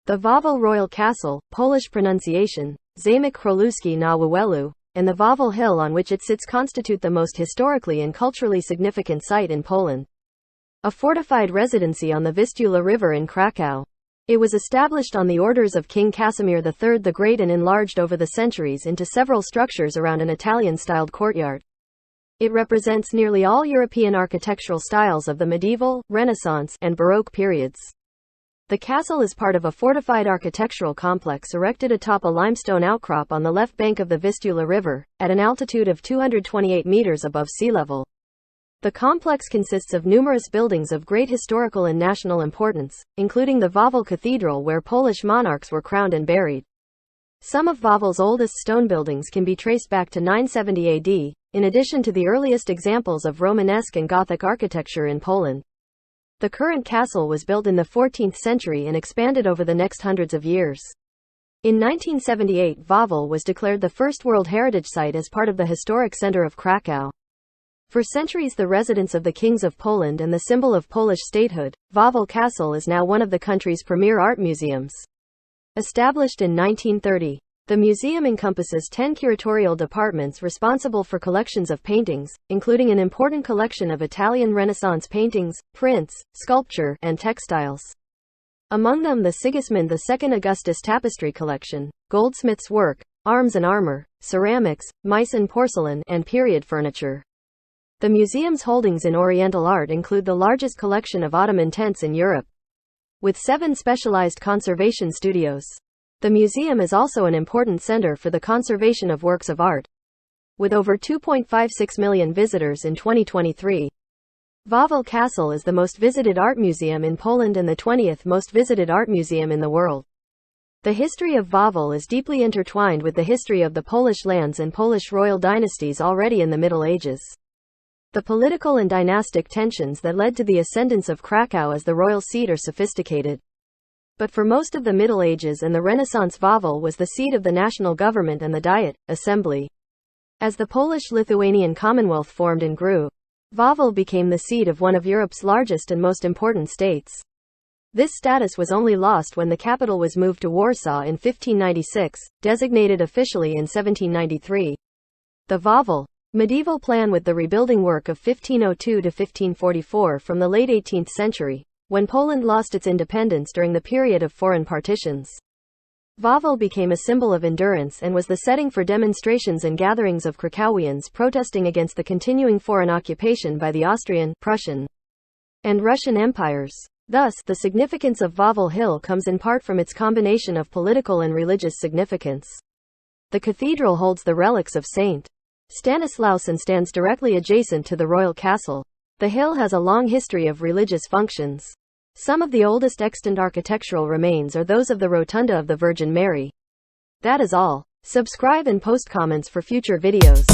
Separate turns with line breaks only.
The Wawel Royal Castle, Polish pronunciation, Zamek Królewski na Wawelu, and the Wawel Hill on which it sits constitute the most historically and culturally significant site in Poland. A fortified residency on the Vistula River in Kraków. It was established on the orders of King Casimir III the Great and enlarged over the centuries into several structures around an Italian-styled courtyard. It represents nearly all European architectural styles of the medieval, Renaissance, and Baroque periods. The castle is part of a fortified architectural complex erected atop a limestone outcrop on the left bank of the Vistula River, at an altitude of 228 meters above sea level. The complex consists of numerous buildings of great historical and national importance, including the Wawel Cathedral where Polish monarchs were crowned and buried. Some of Wawel's oldest stone buildings can be traced back to 970 AD, in addition to the earliest examples of Romanesque and Gothic architecture in Poland. The current castle was built in the 14th century and expanded over the next hundreds of years. In 1978, Wawel was declared the first World Heritage Site as part of the Historic Centre of Kraków. For centuries the residence of the kings of Poland and the symbol of Polish statehood, Wawel Castle is now one of the country's premier art museums. Established in 1930, the museum encompasses 10 curatorial departments responsible for collections of paintings, including an important collection of Italian Renaissance paintings, prints, sculpture, and textiles. Among them the Sigismund II Augustus tapestry collection, goldsmiths' work, arms and armor, ceramics, Meissen porcelain, and period furniture. The museum's holdings in Oriental art include the largest collection of Ottoman tents in Europe, with 7 specialized conservation studios. The museum is also an important center for the conservation of works of art, with over 2.56 million visitors in 2023. Wawel Castle is the most visited art museum in Poland and the 20th most visited art museum in the world. The history of Wawel is deeply intertwined with the history of the Polish lands and Polish royal dynasties already in the Middle Ages. The political and dynastic tensions that led to the ascendance of Kraków as the royal seat are sophisticated. But for most of the Middle Ages and the Renaissance, Wawel was the seat of the national government and the Diet, assembly. As the Polish-Lithuanian Commonwealth formed and grew, Wawel became the seat of one of Europe's largest and most important states. This status was only lost when the capital was moved to Warsaw in 1596, designated officially in 1793. The Wawel medieval plan with the rebuilding work of 1502 to 1544 from the late 18th century, when Poland lost its independence during the period of foreign partitions. Wawel became a symbol of endurance and was the setting for demonstrations and gatherings of Krakowians protesting against the continuing foreign occupation by the Austrian, Prussian, and Russian empires. Thus, the significance of Wawel Hill comes in part from its combination of political and religious significance. The cathedral holds the relics of St. Stanislaus and stands directly adjacent to the royal castle. The hill has a long history of religious functions. Some of the oldest extant architectural remains are those of the Rotunda of the Virgin Mary. That is all. Subscribe and post comments for future videos.